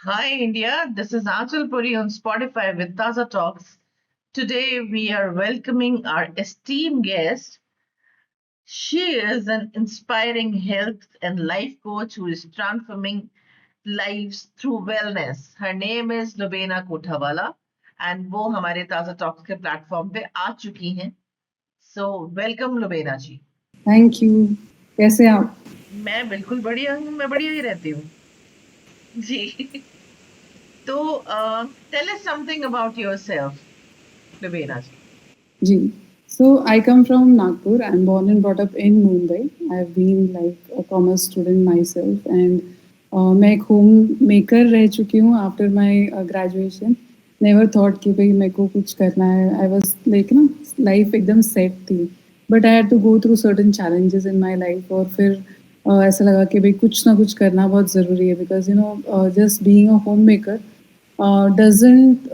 Hi India, this is Achal Puri on Spotify with Taza Talks. Today we are welcoming our esteemed guest. She is an inspiring health and life coach who is transforming lives through wellness. Her name is Lubena Kothawala and वो हमारे ताजा talks के platform पे आ चुकी हैं. So welcome Lubena ji. Thank you. कैसे आप? मैं बिल्कुल बढ़िया हूँ, मैं बढ़िया ही रहती हूँ जी. तो tell us something about yourself, Lubena ji. Ji. So I come from Nagpur. I'm born and brought up in Mumbai. I've been like a commerce student myself and मैं एक होम मेकर रह चुकी हूँ after my graduation. Never thought कि भाई मेरे को कुछ करना है। I was like no life एकदम सेट थी, but I had to go through certain challenges in my life और फिर ऐसा लगा कि भाई कुछ ना कुछ करना बहुत ज़रूरी है because just being a home maker doesn't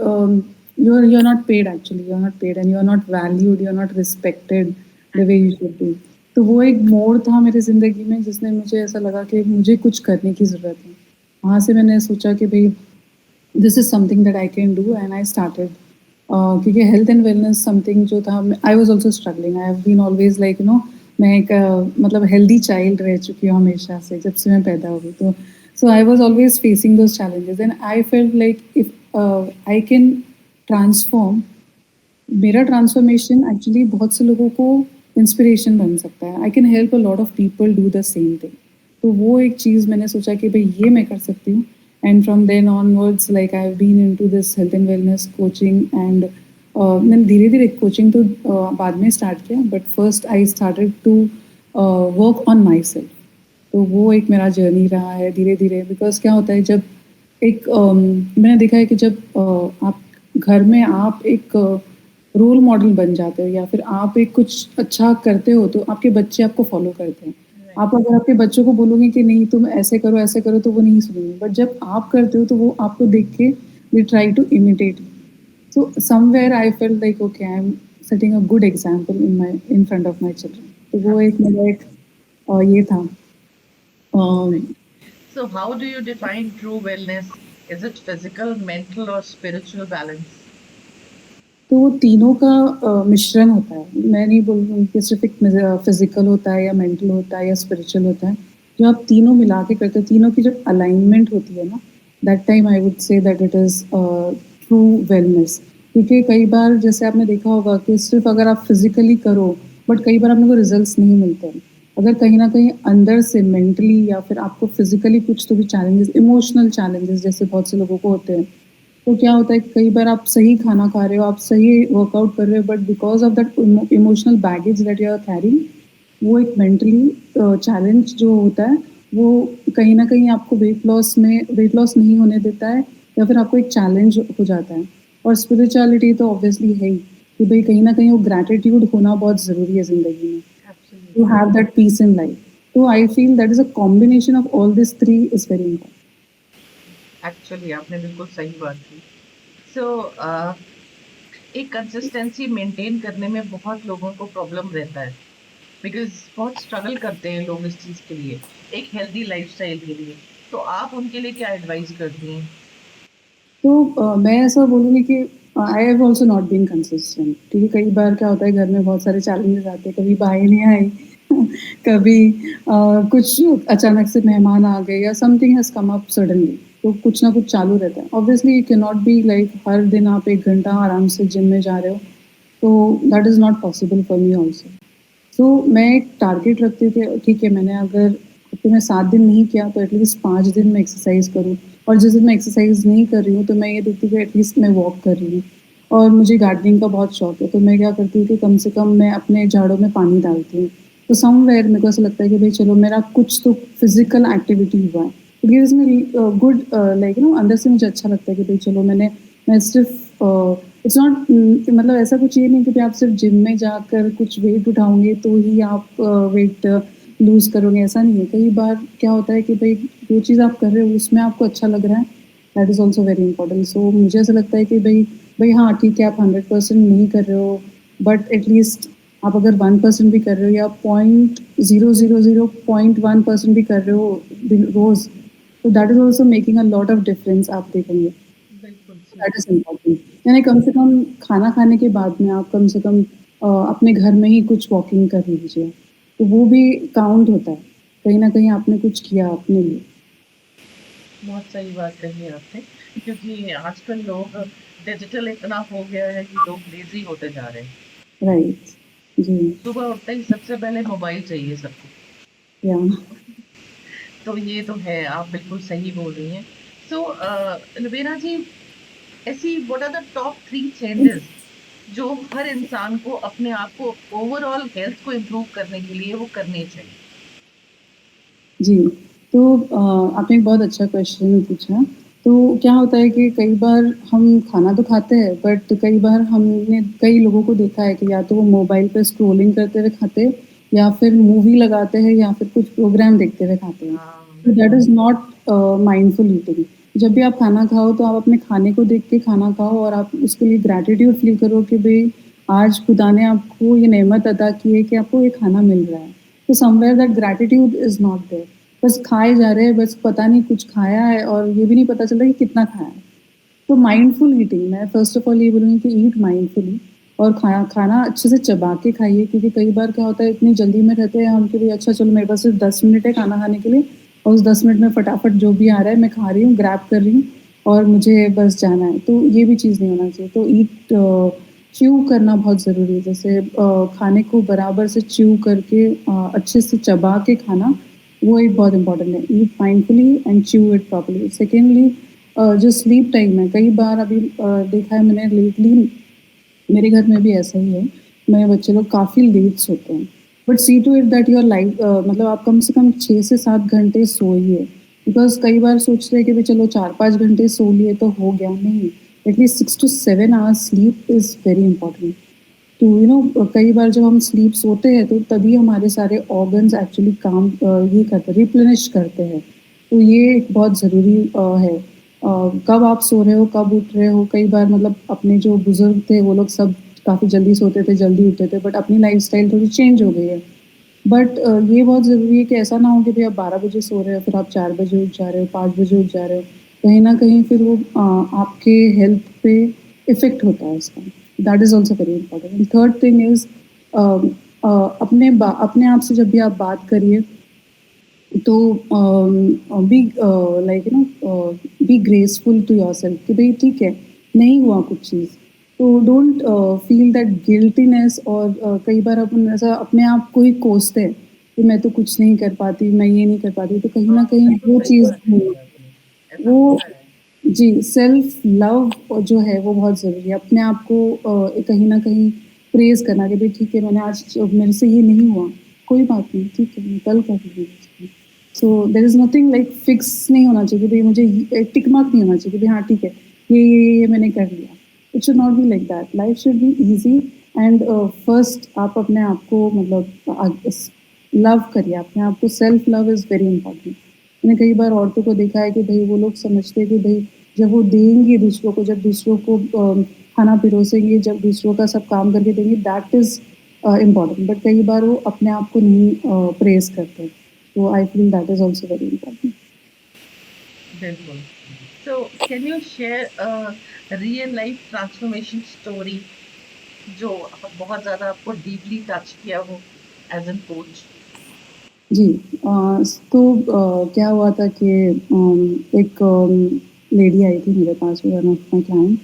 you're not paid, actually you're not paid and you're not valued, you're not respected the way you should be. तो वो एक मोड़ था मेरी ज़िंदगी में जिसने मुझे ऐसा लगा कि मुझे कुछ करने की ज़रूरत है। वहाँ से मैंने सोचा कि भाई this is something that I can do and I started क्योंकि हेल्थ एंड वेलनेस समथिंग जो था I was also struggling. I have been always like मैं एक मतलब हेल्दी चाइल्ड रह चुकी हूँ हमेशा से जब से मैं पैदा हुई। तो so I was always facing those challenges and I felt like if I can transform, मेरा ट्रांसफॉर्मेशन एक्चुअली बहुत से लोगों को इंस्पिरेशन बन सकता है। I can help a lot of people do the same thing. तो वो एक चीज़ मैंने सोचा कि भाई ये मैं कर सकती हूँ and from then onwards like I have been into this health and wellness coaching and मैंने धीरे धीरे कोचिंग तो बाद में स्टार्ट किया, but first I started to work on myself. तो वो एक मेरा जर्नी रहा है धीरे धीरे। बिकॉज क्या होता है जब एक मैंने देखा है कि जब आप घर में आप एक रोल मॉडल बन जाते हो या फिर आप एक कुछ अच्छा करते हो तो आपके बच्चे आपको फॉलो करते हैं। आप अगर आपके बच्चों को बोलोगे कि नहीं तुम ऐसे करो तो वो नहीं सुनेंगे, बट जब आप करते हो तो वो आपको देख के they try to imitate. So somewhere I felt like okay I am setting a good example in front of my children. तो वो एक मेरा एक ये था। Right. So, how do you define true wellness? Is it physical, mental, or spiritual balance? तो वो तीनों का मिश्रण होता है। मैं नहीं बोल रही हूँ कि सिर्फ एक फिजिकल होता है या मेंटल होता है या स्पिरिचुअल होता है। जो आप तीनों मिला के करते हो, तीनों की जब अलाइनमेंट होती है ना, that time I would say that it is true wellness. क्योंकि कई बार जैसे आपने देखा होगा कि सिर्फ अगर आप फिजिकली करो बट कई बार अपने को रिजल्ट्स नहीं मिलते हैं। अगर कहीं ना कहीं अंदर से मेंटली या फिर आपको फिजिकली कुछ तो भी चैलेंजेस, इमोशनल चैलेंजेस जैसे बहुत से लोगों को होते हैं, तो क्या होता है कई बार आप सही खाना खा रहे हो, आप सही वर्कआउट कर रहे हो, but because of that emotional baggage that you are carrying, वो एक मेंटली चैलेंज जो होता है वो कहीं ना कहीं आपको वेट लॉस नहीं होने देता है या फिर आपको एक चैलेंज हो जाता है। और स्पिरिचुअलिटी तो ऑब्वियसली है ही कि भाई कहीं ना कहीं वो ग्रैटिट्यूड होना बहुत ज़रूरी है ज़िंदगी में to Absolutely. Have that peace in life. तो I feel that is a combination of all this three is very important. Actually, आपने बिल्कुल सही बात की. So, एक कंसिस्टेंसी मेंटेन करने में बहुत लोगों को प्रॉब्लम रहता है बिकॉज बहुत स्ट्रगल करते हैं लोग इस चीज के लिए, एक हेल्दी लाइफस्टाइल के लिए. तो आप उनके लिए क्या एडवाइस करती हैं? तो मैं ऐसा बोलूँगी कि I have also not been consistent, क्योंकि कई बार क्या होता है घर में बहुत सारे चैलेंजेस आते हैं, कभी भाई नहीं आई कभी कुछ अचानक से मेहमान आ गए या something has come up suddenly, तो कुछ ना कुछ चालू रहता है। Obviously you can not be like हर दिन आप 1 घंटा आराम से जिम में जा रहे हो, तो that is not possible for me also. So मैं एक टारगेट रखती थी, ठीक है मैंने अगर हफ्ते में 7 दिन नहीं किया तो एटलीस्ट 5 दिन मैं एक्सरसाइज करूँ। और जिस दिन मैं एक्सरसाइज नहीं कर रही हूँ तो मैं ये देखती हूँ कि एटलीस्ट मैं वॉक कर रही हूँ। और मुझे गार्डनिंग का बहुत शौक है, तो मैं क्या करती हूँ कि कम से कम मैं अपने झाड़ों में पानी डालती हूँ। तो समवेयर मेरे को ऐसा लगता है कि भाई चलो मेरा कुछ तो फिजिकल एक्टिविटी हुआ है। It gives me good like अंदर से मुझे अच्छा लगता है कि भाई चलो मैं सिर्फ इट्स नॉट मतलब ऐसा कुछ ये नहीं कि आप सिर्फ जिम में जाकर कुछ वेट उठाओगे तो ही आप वेट लूज करोगे, ऐसा नहीं है। कई बार क्या होता है कि भाई जो चीज़ आप कर रहे हो उसमें आपको अच्छा लग रहा है, that is also very important. So मुझे ऐसा लगता है कि भाई भाई हाँ ठीक है आप 100% नहीं कर रहे हो, बट एटलीस्ट आप अगर 1% भी कर रहे हो या 0.000 0.1% भी कर रहे हो रोज़, तो that is also making a lot of difference आप देखेंगे। बिल्कुल दैट सही। Is important. यानी कम से कम खाना खाने के बाद में आप कम से कम अपने घर में ही कुछ वॉकिंग कर लीजिए, तो वो भी काउंट होता है। कहीं न कहीं आपने कुछ किया अपने लिए। बहुत सही बात कही है आपने, क्योंकि आजकल लोग डिजिटल इतना हो गया है कि लोग लेज़ी होते जा रहे हैं। राइट। जी। सुबह उठते ही सबसे पहले मोबाइल चाहिए सबको। या तो ये तो है, आप बिल्कुल सही बोल रही हैं। सो लुबेना जी, ऐसी what are the top 3 changes जो हर इंसान को अपने आप को ओवरऑल हेल्थ को इम्प्रूव करने के लिए वो करने चाहिए? जी, तो आपने एक बहुत अच्छा क्वेश्चन पूछा। तो क्या होता है कि कई बार हम खाना तो खाते हैं, बट कई बार हमने कई लोगों को देखा है कि या तो वो मोबाइल पे स्क्रॉलिंग करते हुए खाते हैं, या फिर मूवी लगाते हैं, या फिर कुछ प्रोग्राम देखते हुए खाते हैं। हाँ, तो दैट बिल्कुल। Is not mindful eating. जब भी आप खाना खाओ, तो आप अपने खाने को देख के खाना खाओ और आप उसके लिए ग्रैटिट्यूड फ़ील करो कि भई आज खुदा ने आपको ये नेमत अता की है कि आपको ये खाना मिल रहा है। तो somewhere that gratitude is not there. बस खाए जा रहे हैं, बस पता नहीं कुछ खाया है और ये भी नहीं पता चल रहा कि कितना खाया है। तो माइंडफुल ईटिंग, मैं फ़र्स्ट ऑफ ऑल ये बोलूँगी कि ईट माइंडफुली और खाना अच्छे से चबा के खाइए, क्योंकि कई बार क्या होता है इतनी जल्दी में रहते हैं हम कि भई अच्छा चलो मेरे पास सिर्फ 10 मिनट है खाना खाने के लिए, और उस 10 मिनट में फटाफट जो भी आ रहा है मैं खा रही हूँ, ग्रैब कर रही हूँ और मुझे बस जाना है। तो ये भी चीज़ नहीं होना चाहिए। तो च्यू करना बहुत ज़रूरी है। जैसे खाने को बराबर से च्यू करके अच्छे से चबा के खाना, वो एक बहुत इम्पोर्टेंट है। Eat mindfully and chew it properly. Secondly, जो स्लीप टाइम है, कई बार अभी देखा है मैंने लेटली, मेरे घर में भी ऐसा ही है, मेरे बच्चे लोग काफ़ी लेट सोते हैं। But see to it that your life, मतलब आप कम से कम 6 से 7 घंटे सोइए। बिकॉज़ कई बार सोचते हैं कि भई चलो 4-5 घंटे सो लिए तो हो गया, नहीं, at least 6 to 7 hours sleep is very important. तो कई बार जब हम स्लीप सोते हैं तो तभी हमारे सारे ऑर्गन्स एक्चुअली काम ये करते हैं, रिप्लेनिश करते हैं। तो ये एक बहुत ज़रूरी है। कब आप सो रहे हो, कब उठ रहे हो, कई बार मतलब अपने जो बुज़ुर्ग थे वो लोग सब काफ़ी जल्दी सोते थे, जल्दी उठते थे, बट अपनी लाइफ़स्टाइल थोड़ी चेंज हो गई है। बट ये बहुत ज़रूरी है कि ऐसा ना हो कि भई आप 12 बजे सो रहे हो, फिर आप 4 बजे उठ जा रहे हो, 5 बजे उठ जा रहे हो। कहीं न कहीं फिर वो आपके हेल्थ पे इफ़ेक्ट होता है उसका। That is also very important. And third thing is, अपने आप से जब भी आप बात करिए, तो be like be graceful to yourself कि भई ठीक है, नहीं हुआ कुछ चीज़, तो डोंट फील दैट गिल्टीनेस। और कई बार अपन ऐसा अपने आप को ही कोसते हैं कि मैं तो कुछ नहीं कर पाती, मैं ये नहीं कर पाती, तो कहीं न हाँ, कहीं बिल्कुल वो सही चीज़ बात नहीं है। कही आपने। ऐसा वो होता है। जी, सेल्फ लव जो है वो बहुत ज़रूरी है। अपने आप को कहीं न कहीं प्रेज़ करना कि भई ठीक है, मैंने आज मेरे से ये नहीं हुआ, कोई बात नहीं, ठीक है, मैं कल कर लूँगी। So there is nothing like fix नहीं होना चाहिए कि भई मुझे टिक मार्क नहीं होना चाहिए कि भई हाँ, ठीक है, ये मैंने कर लिया। It should not be like that. Life should be easy and first आप अपने आप को मतलब लव करिए, अपने आप को self love is very important. मैंने कई बार औरतों को देखा है कि भई वो लोग समझते हैं कि भई जब वो देंगी दूसरों को, जब दूसरों को खाना पिरोसेंगी, जब दूसरों का सब काम करके देंगी, दैट इज़ इम्पोर्टेंट। बट कई बार वो अपने आप को नहीं प्रेज़ करते। तो I feel that is also very important. बिल्कुल। So can you share real life transformation story जो बहुत ज़्यादा आपको डीपली टच किया हो एज़ एन कोच? जी, तो क्या हुआ था कि एक लेडी आई थी मेरे पास, वन ऑफ माय क्लाइंट।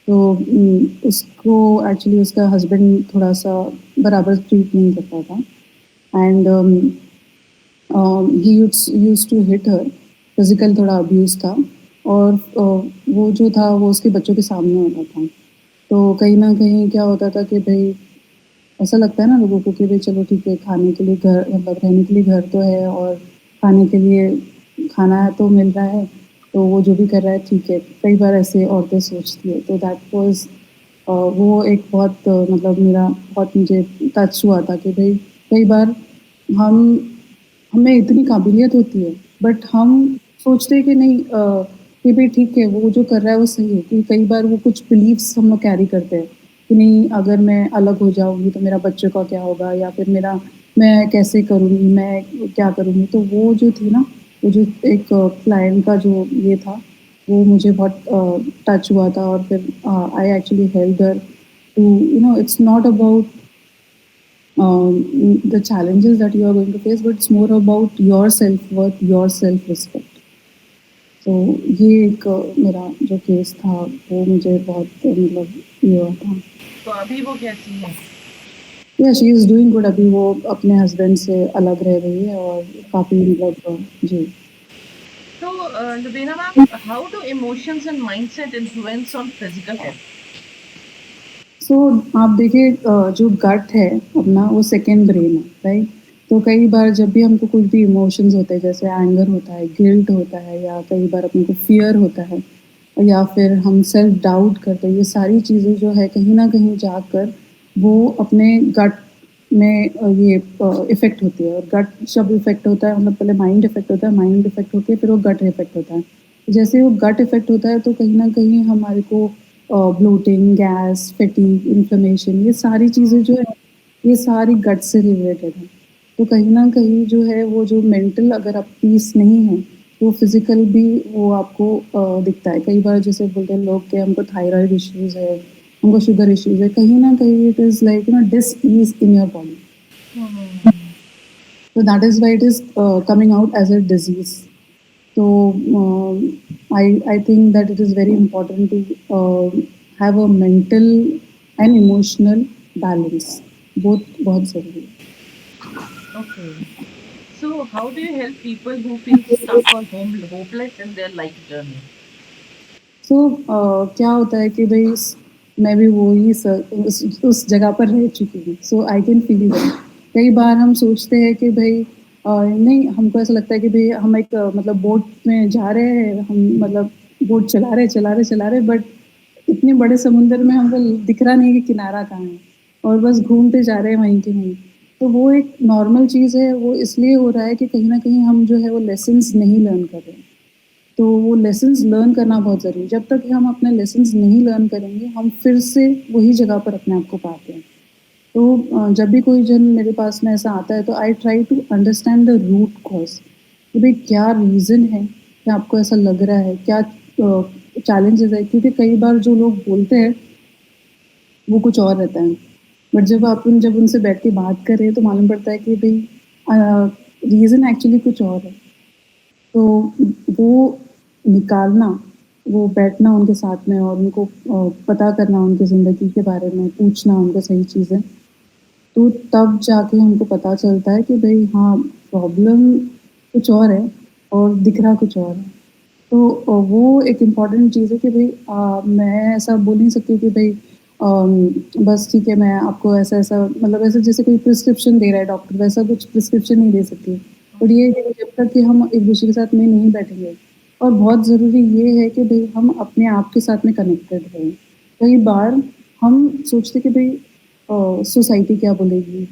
तो उसको एक्चुअली उसका हस्बैंड थोड़ा-सा बराबर ट्रीट नहीं करता था, and he used to hit her, physical थोड़ा अब्यूज़ था। और वो जो था वो उसके बच्चों के सामने होता था। तो कहीं न कहीं क्या होता था कि भई ऐसा लगता है ना लोगों को कि भई चलो ठीक है, खाने के लिए घर, मतलब रहने के लिए घर तो है और खाने के लिए खाना तो मिल रहा है, तो वो जो भी कर रहा है ठीक है। कई बार ऐसे औरतें सोचती है, तो दैट वाज़ वो एक बहुत मतलब मेरा बहुत मुझे टच हुआ था कि भई कई बार हम हमें इतनी काबिलियत होती है, बट हम सोचते हैं कि नहीं, कि भई ठीक है, वो जो कर रहा है वो सही है। कि कई बार वो कुछ बिलीफ्स हम लोग कैरी करते हैं कि नहीं, अगर मैं अलग हो जाऊँगी तो मेरा बच्चों का क्या होगा, या फिर मेरा मैं कैसे करूँगी, मैं क्या करूँगी? तो वो जो थी ना, वो जो एक क्लाइंट का जो ये था, वो मुझे बहुत टच हुआ था और फिर I actually helped her to it's not about the challenges that you are going to face, but it's more about your self worth, your self respect. तो ये एक मेरा जो केस था वो मुझे बहुत मतलब ये हुआ था. तो अभी वो कैसी है? या शी इज़ डूइंग गुड. अभी वो अपने हस्बैंड से अलग रह रही है और काफ़ी मतलब जी. तो Lubena ma'am, how do emotions and mindset influence on physical health? So आप देखिए जो गट है अपना वो सेकेंड ब्रेन है, राइट. तो कई बार जब भी हमको कुछ भी इमोशंस होते हैं, जैसे एंगर होता है, गिल्ट होता है, या कई बार अपने को फियर होता है, या फिर हम सेल्फ डाउट करते हैं, ये सारी चीज़ें जो है कहीं ना कहीं जाकर वो अपने गट में ये इफेक्ट होती है. और गट जब इफेक्ट होता है, मतलब पहले माइंड इफेक्ट होता है, माइंड इफेक्ट होकर फिर वो गट इफेक्ट होता है. जैसे वो गट इफेक्ट होता है तो कहीं ना कहीं हमारे को ब्लोटिंग, गैस, फैटीग, इन्फ्लेमेशन, ये सारी चीज़ें जो है ये सारी गट से रिलेटेड है. तो कहीं ना कहीं जो है वो जो मेंटल अगर आप पीस नहीं है तो फिजिकल भी वो आपको दिखता है. कई बार जैसे बोलते हैं लोग कि हमको थायराइड इश्यूज है, हमको शुगर इश्यूज है, कहीं ना कहीं it is like disease in your body. So that is why it is coming out as a disease. So I think that it is very important to have a mental and emotional balance. Both बहुत जरूरी है. Okay. So how do you help people who feel stuck or hopeless in their life journey? So क्या होता है कि भाई मैं भी वही उस जगह पर रह चुकी हूँ. सो आई कैन फील दैट. कई बार हम सोचते हैं कि भाई नहीं, हमको ऐसा लगता है कि भाई हम एक मतलब बोट में जा रहे हैं, हम मतलब बोट चला रहे बट इतने बड़े समुंदर में हमको दिख रहा नहीं कि किनारा कहाँ है, और बस घूमते जा रहे हैं वहीं के वहीं. तो वो एक नॉर्मल चीज़ है. वो इसलिए हो रहा है कि कहीं ना कहीं हम जो है वो लेसन्स नहीं लर्न कर रहे हैं. तो वो लेसन्स लर्न करना बहुत ज़रूरी है. जब तक हम अपने लेसन्स नहीं लर्न करेंगे हम फिर से वही जगह पर अपने आप को पाते हैं. तो जब भी कोई जन मेरे पास में ऐसा आता है तो I try to understand the root cause कि भाई क्या रीज़न है कि आपको ऐसा लग रहा है, क्या चैलेंजेस है. क्योंकि कई बार जो लोग बोलते हैं वो कुछ और रहता है, बट जब उनसे बैठ के बात करें तो मालूम पड़ता है कि भाई रीज़न एक्चुअली कुछ और है. तो वो निकालना, वो बैठना उनके साथ में और उनको पता करना उनकी ज़िंदगी के बारे में, पूछना उनको सही चीज़ें, तो तब जाके हमको पता चलता है कि भाई हाँ, प्रॉब्लम कुछ और है और दिख रहा कुछ और है. तो वो एक इम्पॉर्टेंट चीज़ है कि भाई मैं ऐसा बोल नहीं सकती कि भाई बस ठीक है, मैं आपको ऐसा-ऐसा मतलब ऐसा जैसे कोई प्रिस्क्रिप्शन दे रहा है डॉक्टर, वैसा कुछ प्रिस्क्रिप्शन नहीं दे सकती. और ये है कि जब तक कि हम एक-दूसरे के साथ में नहीं बैठेंगे, और बहुत ज़रूरी ये है कि भई हम अपने आप के साथ में कनेक्टेड रहें. कई बार हम सोचते कि भई सोसाइटी क्या बोलेगी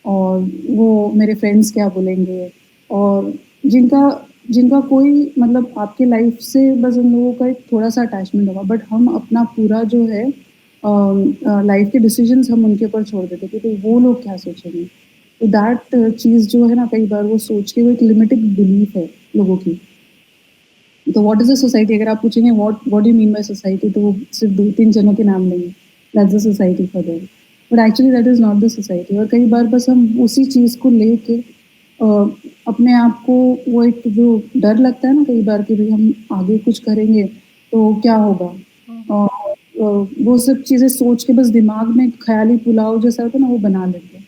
और वो मेरे फ्रेंड्स क्या बोलेंगे, और जिनका जिनका कोई मतलब आपके लाइफ से बस उन लोगों का एक थोड़ा-सा अटैचमेंट होगा, बट हम अपना पूरा जो है लाइफ के डिसीजंस हम उनके ऊपर छोड़ देते हैं कि वो लोग क्या सोचेंगे. तो दैट चीज़ जो है ना, कई बार वो सोच के वो एक लिमिटेड बिलीफ है लोगों की. तो व्हाट इज़ द सोसाइटी, अगर आप पूछेंगे what what do you mean by society, तो वो सिर्फ 2-3 जनों के नाम लेंगे, that's the society for them. But actually that is not the society. और कई बार बस हम उसी चीज़ को लेके अपने आप को, वो एक जो डर लगता है ना कई बार कि भाई हम आगे कुछ करेंगे तो क्या होगा, और वो सब चीज़ें सोच के बस दिमाग में ख़याली पुलाव जैसा होता है ना, वो बना लेते हैं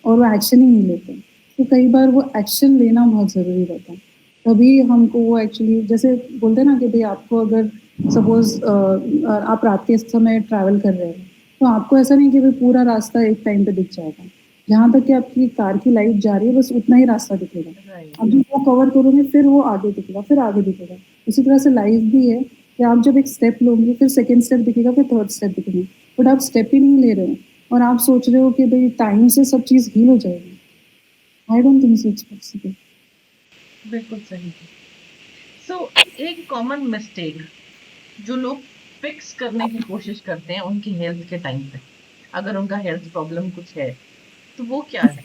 और वो एक्शन ही नहीं लेते. तो कई बार वो एक्शन लेना बहुत ज़रूरी रहता है. तभी हमको वो एक्चुअली जैसे बोलते हैं ना कि भाई आपको अगर सपोज़ आप रात के समय ट्रैवल कर रहे हैं, तो आपको ऐसा नहीं कि भाई पूरा रास्ता एक टाइम पे दिख जाएगा. जहाँ तक कि आपकी कार की लाइट जा रही है बस उतना ही रास्ता दिखेगा. Right. अब जब वो कवर करोगे फिर वो आगे दिखेगा, फिर आगे दिखेगा. उसी तरह से लाइफ भी है कि आप जब एक स्टेप लोगे फिर सेकंड स्टेप दिखेगा, फिर थर्ड स्टेप दिखेगा, बट आप स्टेप ही नहीं ले रहे हो और आप सोच रहे हो कि भाई टाइम से सब चीज़ हील हो जाएगी. I don't think so it's possible. बिल्कुल सही. सो एक कॉमन मिस्टेक जो लोग फिक्स करने की कोशिश करते हैं उनकी हेल्थ के टाइम पे, अगर उनका हेल्थ प्रॉब्लम कुछ है, तो वो क्या है?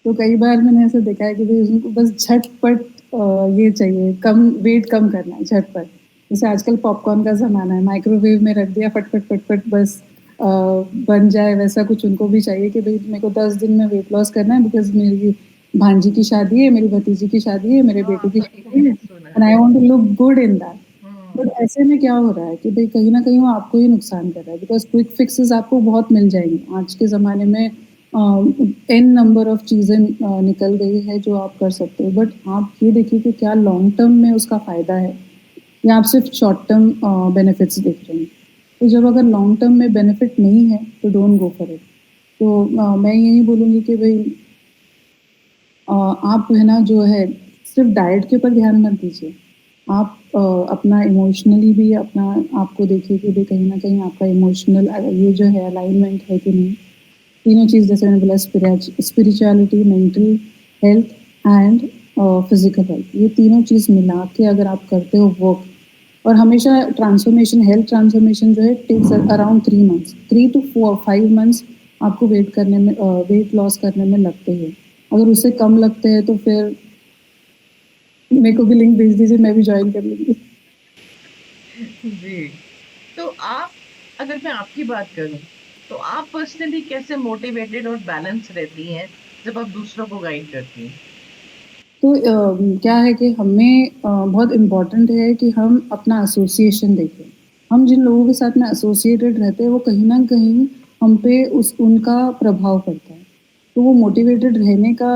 तो कई बार मैंने ऐसा देखा है कि भाई उनको बस झटपट ये चाहिए, कम वेट कम करना है झटपट। जैसे आजकल पॉपकॉर्न का ज़माना है, माइक्रोवेव में रख दिया फट-फट, फट-फट बस बन जाए, वैसा कुछ उनको भी चाहिए कि भई मेरे को 10 दिन में वेट लॉस करना है बिकॉज़ मेरी भांजी की शादी है, मेरी भतीजी की शादी है, मेरे बेटे की शादी है सुना एंड आई है। Want to look good in that. But hmm. ऐसे में क्या हो रहा है कि भई कहीं न कहीं वो आपको ही नुकसान कर रहा है बिकॉज़ क्विक फिक्सेस आपको बहुत मिल जाएँगी। आज के ज़माने में एन नंबर ऑफ चीज़ें निकल गई है जो आप कर सकते हो। बट आप ये देखिए कि क्या लॉन्ग टर्म में उसका फ़ायदा है या आप सिर्फ शॉर्ट टर्म बेनिफिट्स देख रहे हैं। तो जब अगर लॉन्ग टर्म में बेनिफिट नहीं है तो डोंट गो फॉर इट। तो मैं यही बोलूँगी कि भई आप है ना जो है सिर्फ डाइट के ऊपर ध्यान मत दीजिए। आप अपना इमोशनली भी अपना आपको देखिए कि भई कहीं न कहीं आपका इमोशनल ये जो है अलाइनमेंट है कि नहीं। तीनों चीज़ जैसे मैंने बोला spirituality, mental health and physical health, ये तीनों चीज़ मिला के अगर आप करते हो वर्क और हमेशा ट्रांसफॉर्मेशन हेल्थ ट्रांसफॉर्मेशन जो है takes around 3 months, 3 to 4 5 months आपको वेट लॉस करने में लगते हैं। अगर उससे कम लगते हैं तो फिर मेरे को भी लिंक भेज दीजिए, मैं भी जॉइन कर लूँगी। जी। तो आप, अगर मैं आपकी बात करूं, तो आप पर्सनली कैसे मोटिवेटेड और बैलेंस रहती हैं जब आप दूसरों को गाइड करती हैं? तो क्या है कि हमें बहुत इम्पोर्टेंट है कि हम अपना एसोसिएशन देखें। हम जिन लोगों के साथ में एसोसिएटेड रहते हैं वो कहीं न कहीं हम पे उनका प्रभाव पड़ता है। तो वो मोटिवेटेड रहने का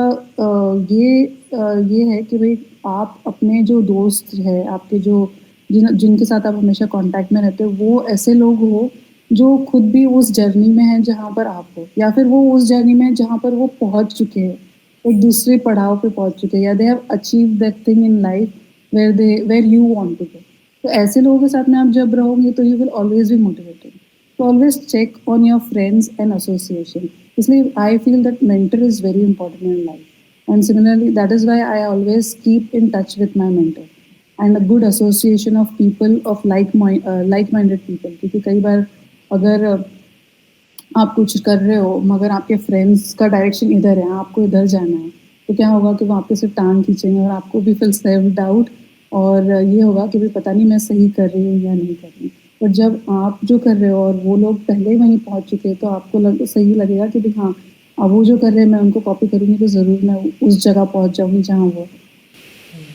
ये है कि भई आप अपने जो दोस्त हैं, आपके जो जिनके साथ आप हमेशा कॉन्टैक्ट में रहते हो, वो ऐसे लोग हो जो खुद भी उस जर्नी में हैं जहाँ पर आप हो या फिर वो उस जर्नी में हैं जहाँ पर वो पहुँच चुके हैं। एक दूसरे पड़ाव पे पहुँच चुके हैं या they have achieved that thing in life where you want to go. तो ऐसे लोगों के साथ में आप जब रहोगे तो you will always be motivated. So always check on your friends and association. इसलिए I feel that mentor is very important in life. And similarly, that is why I always keep in touch with my mentor and a good association of people of like-minded people. क्योंकि कई बार अगर आप कुछ कर रहे हो मगर आपके फ्रेंड्स का डायरेक्शन इधर है, आपको इधर जाना है, तो क्या होगा कि वो आपके सिर्फ टांग खींचेंगे और आपको भी फिर सेल्फ डाउट और ये होगा कि भाई पता नहीं मैं सही कर रही हूँ या नहीं कर रही हूँ। पर जब आप जो कर रहे हो और वो लोग पहले ही वहीं पहुँच चुके हैं तो आपको सही लगेगा कि भाई हाँ, अब वो जो कर रहे हैं मैं उनको कॉपी करूँगी तो ज़रूर मैं उस जगह पहुँच जाऊँगी जहाँ वो है। Hmm.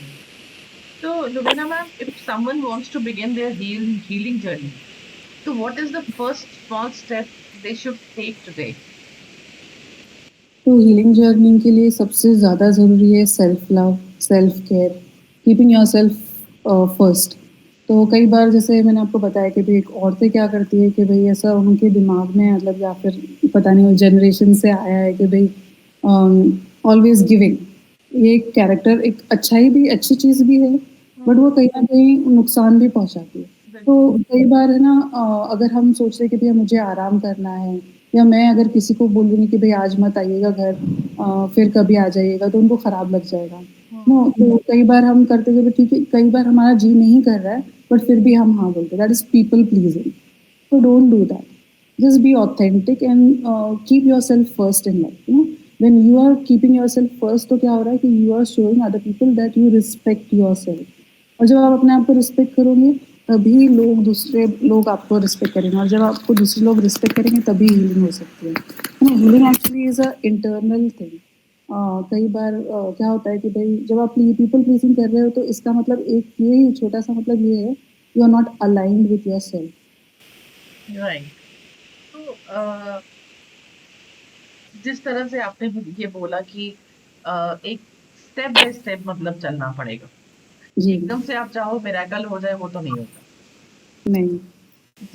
So, Lubena ma'am, if someone wants to begin their healing journey, so what is the first small step they should take today? तो हीलिंग जर्नी के लिए सबसे ज़्यादा ज़रूरी है self love, self care, keeping yourself first. तो कई बार जैसे मैंने आपको बताया कि भई एक औरतें क्या करती है कि भई ऐसा उनके दिमाग में मतलब या फिर पता नहीं वो जनरेशन से आया है कि भई ऑलवेज़ गिविंग। ये एक कैरेक्टर एक अच्छी चीज़ भी है, बट वो कहीं न कहीं नुकसान भी पहुँचाती है। तो बिल्कुल। कई बार है ना अगर हम सोच रहे हैं कि भैया मुझे आराम करना है या मैं अगर किसी को बोल दूँगी कि भई आज मत आइएगा घर फिर कभी आ जाइएगा तो उनको खराब लग जाएगा। नो हम्म। तो कई बार हम करते हुए भी ठीक है, कई बार हमारा जी नहीं कर रहा है बट फिर भी हम हाँ बोलते हैं that is people pleasing. So don't do that. Just be authentic and keep yourself first in life. You know, when you are keeping yourself first, तो क्या हो रहा है कि you are showing other people that you respect yourself. और जब आप अपने आप को रिस्पेक्ट करोगे तभी दूसरे लोग आपको रिस्पेक्ट करेंगे और जब आपको दूसरे लोग रिस्पेक्ट करेंगे तभी हीलिंग हो सकती है ना। Healing actually is a internal thing. कई बार क्या होता है कि भाई जब आप पीपल प्लीजिंग कर रहे हो तो इसका मतलब एक ये छोटा सा मतलब ये है you are not aligned with yourself. Right. तो जिस तरह से आपने ये बोला कि एक स्टेप बाय स्टेप मतलब चलना पड़ेगा। जी एकदम से आप चाहो मिरेकल हो जाए, वो तो नहीं होता। नहीं,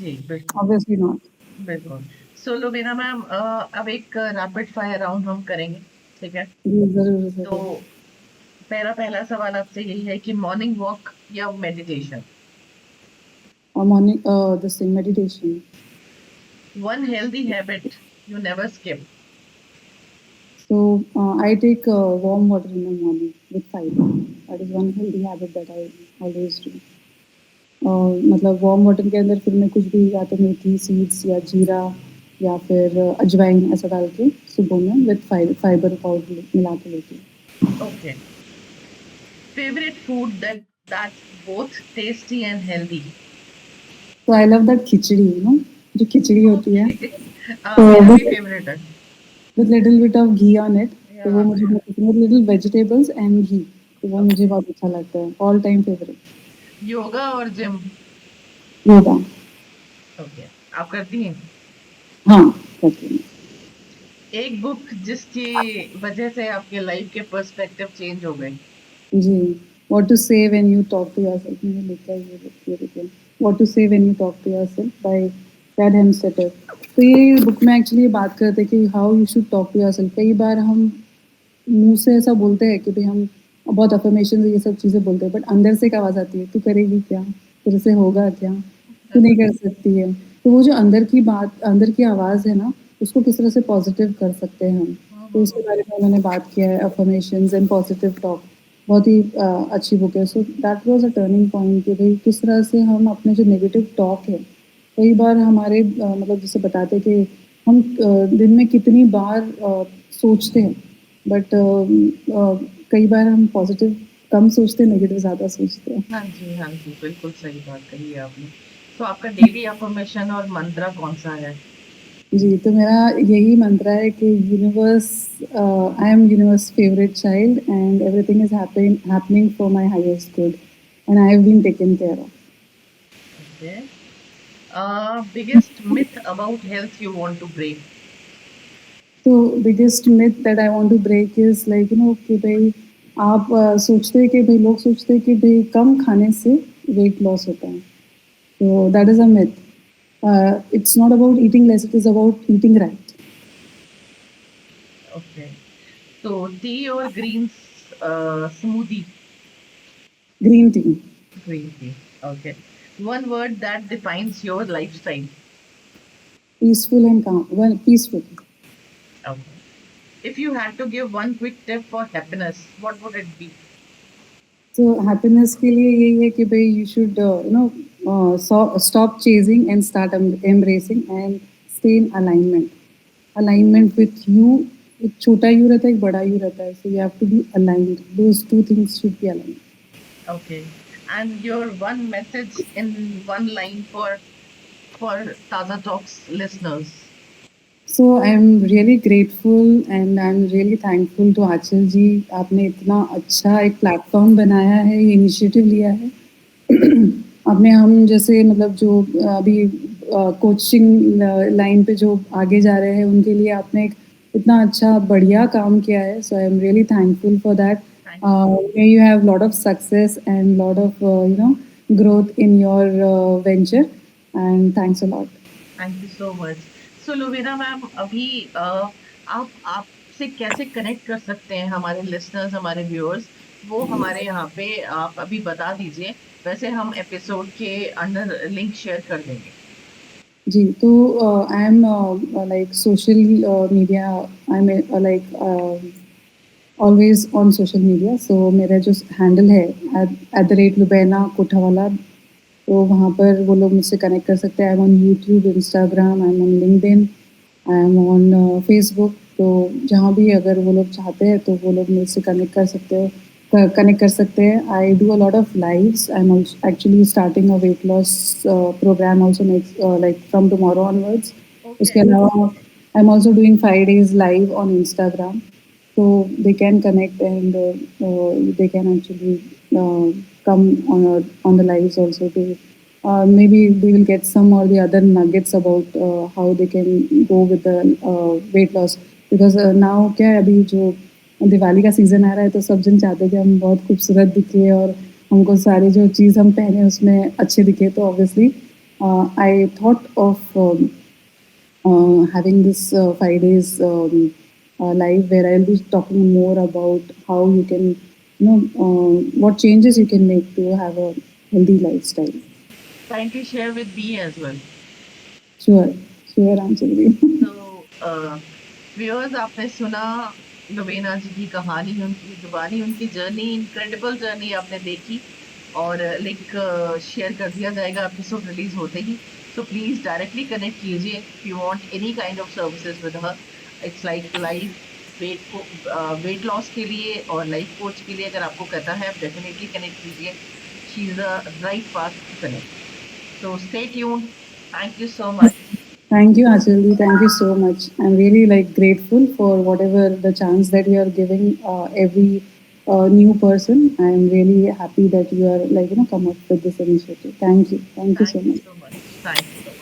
जी बिल्कुल। Obviously not. बिल्कुल। सो लोबेना मैम, अब एक रैपिड फायर राउंड हम करेंगे, ठीक है? जी, ज़रूर, तो ज़रूर। मेरा पहला सवाल आपसे यही है कि मॉर्निंग वॉक या मेडिटेशन? और morning this thing meditation. One healthy habit you never skip? So, I take warm water in the morning with fiber. That is one healthy habit that I always do. मतलब warm water के अंदर फिर मैं कुछ भी या तो मेथी seeds या जीरा या फिर अजवाइन ऐसा डाल के सुबह में विद फाइबर पाउडर मिला के लेती हूँ। Okay. favorite food that's both tasty and healthy. So I love that khichdi, जो खिचड़ी होती है, Okay. तो मेरा भी with favorite है. with little bit of ghee on it, तो वो Yeah, मुझे yeah. बहुत पसंद है, little vegetables and ghee, तो वो मुझे Okay. बहुत अच्छा लगता है, all time favorite. योगा और जिम. योगा, ओके. आप करती हैं? हाँ करती हूँ। एक बुक जिसकी वजह से आपके लाइफ के पर्सपेक्टिव चेंज हो गए. जी, what to say when you talk to yourself, मैंने लिखा है ये देखिए, what to say when you talk to yourself by Brad Hemstetter। तो ये बुक में एक्चुअली बात करते हैं कि how you should talk to yourself। कई बार हम मुंह से ऐसा बोलते हैं कि भाई हम बहुत अफर्मेशन ये सब चीज़ें बोलते हैं, बट अंदर से एक आवाज़ आती है, तू करेगी क्या, तेरे से होगा क्या, तू नहीं कर सकती है। तो वो जो अंदर की बात, अंदर की आवाज़ है ना, उसको किस तरह से पॉजिटिव कर सकते हैं हम, तो उसके बारे में उन्होंने बात किया है, अफर्मेशंस एंड पॉजिटिव टॉक। बहुत ही अच्छी बुक है। So that was a turning point कि भाई किस तरह से हम अपने जो नेगेटिव टॉक है, कई बार हमारे मतलब जैसे बताते कि हम दिन में कितनी बार सोचते हैं, बट कई बार हम पॉजिटिव कम सोचते हैं, नेगेटिव ज़्यादा सोचते हैं। हाँ जी, हाँ जी, बिल्कुल सही बात कही है आपने. तो आपका डेली अफर्मेशन और मंत्रा कौन सा है? जी, तो मेरा यही मंत्र है कि universe, I am universe favourite child and everything is happening for my highest good and I have been taken care of. Okay. Biggest myth about health you want to break? तो biggest myth that I want to break is like कि भाई आप सोचते हैं कि भाई लोग सोचते हैं कि भाई कम खाने से वेट लॉस होता है। तो that is a myth. It's not about eating less, it is about eating right. Okay. तो टी और greens smoothie? Green tea, Green tea. Okay. One word that defines your lifestyle. peaceful and calm. Well, peaceful. Okay. If you had to give one quick tip for happiness, what would it be? So happiness के लिए यही है कि भाई you should stop chasing and start embracing and stay in alignment. Alignment with you, एक छोटा you रहता है, एक बड़ा यू रहता है. So you have to be aligned. Those two things should be aligned. Okay. And your one message in one line for Taza Talks listeners. So I'm really grateful and I'm really thankful to आंचल जी, आपने इतना अच्छा एक platform बनाया है, ये initiative लिया है। आपने हम जैसे मतलब जो अभी कोचिंग लाइन पे जो आगे जा रहे हैं उनके लिए आपने एक इतना अच्छा बढ़िया काम किया है। So I am really thankful for that. Thank you. May you have lot of success and lot of growth in your venture and thanks a lot. Thank you so much. So Lubina ma'am, अभी आप आपसे कैसे connect कर सकते हैं हमारे listeners, हमारे viewers, वो हमारे यहाँ पे आप अभी बता दीजिए. वैसे हम एपिसोड के अंडर लिंक शेयर कर देंगे. जी, तो I am like social media, I am like always on social media. So मेरा जो हैंडल है @लुबैना कोठावाला, तो वहाँ पर वो लोग मुझसे कनेक्ट कर सकते हैं। I am on YouTube, Instagram, I am on LinkedIn, I am on Facebook. तो जहाँ भी अगर वो लोग चाहते हैं तो वो लोग मुझसे कनेक्ट कर सकते हो, कनेक्ट कर सकते हैं। I do a lot of lives. I am actually starting a weight loss program also next like from tomorrow onwards. उसके Okay. अलावा I am also doing 5 days live on Instagram, so they can connect and they can actually come on the lives also to maybe they will get some or the other nuggets about how they can go with the weight loss because now क्या है, अभी जो दिवाली का season आ रहा है तो सब जन चाहते हैं कि हम बहुत खूबसूरत दिखे और हमको सारी जो चीज़ हम पहने उसमें अच्छे दिखे। तो obviously I thought of having this 5 days live where I'll be talking more about how you can, what changes you can make to have a healthy lifestyle. Kindly share with me as well. Sure, sure, Anjali. तो viewers, आपने सुना लुबीना जी की कहानी, उनकी जुबानी, उनकी journey, incredible journey आपने देखी. और लिंक शेयर कर दिया जाएगा एपिसोड रिलीज होते ही. सो प्लीज डायरेक्टली कनेक्ट कीजिए if you want any kind of services with her. It's like live weight loss के लिए और लाइफ कोच के लिए अगर आपको कहता है, आप डेफिनेटली कनेक्ट कीजिए. She is the right path to connect. So stay tuned. Thank you so much. Thank you, Achalji. Thank you so much. I'm really like grateful for whatever the chance that you are giving every new person. I'm really happy that you are like come up with this initiative. Thank you. Thank you so Thank you much. so much. Thank you.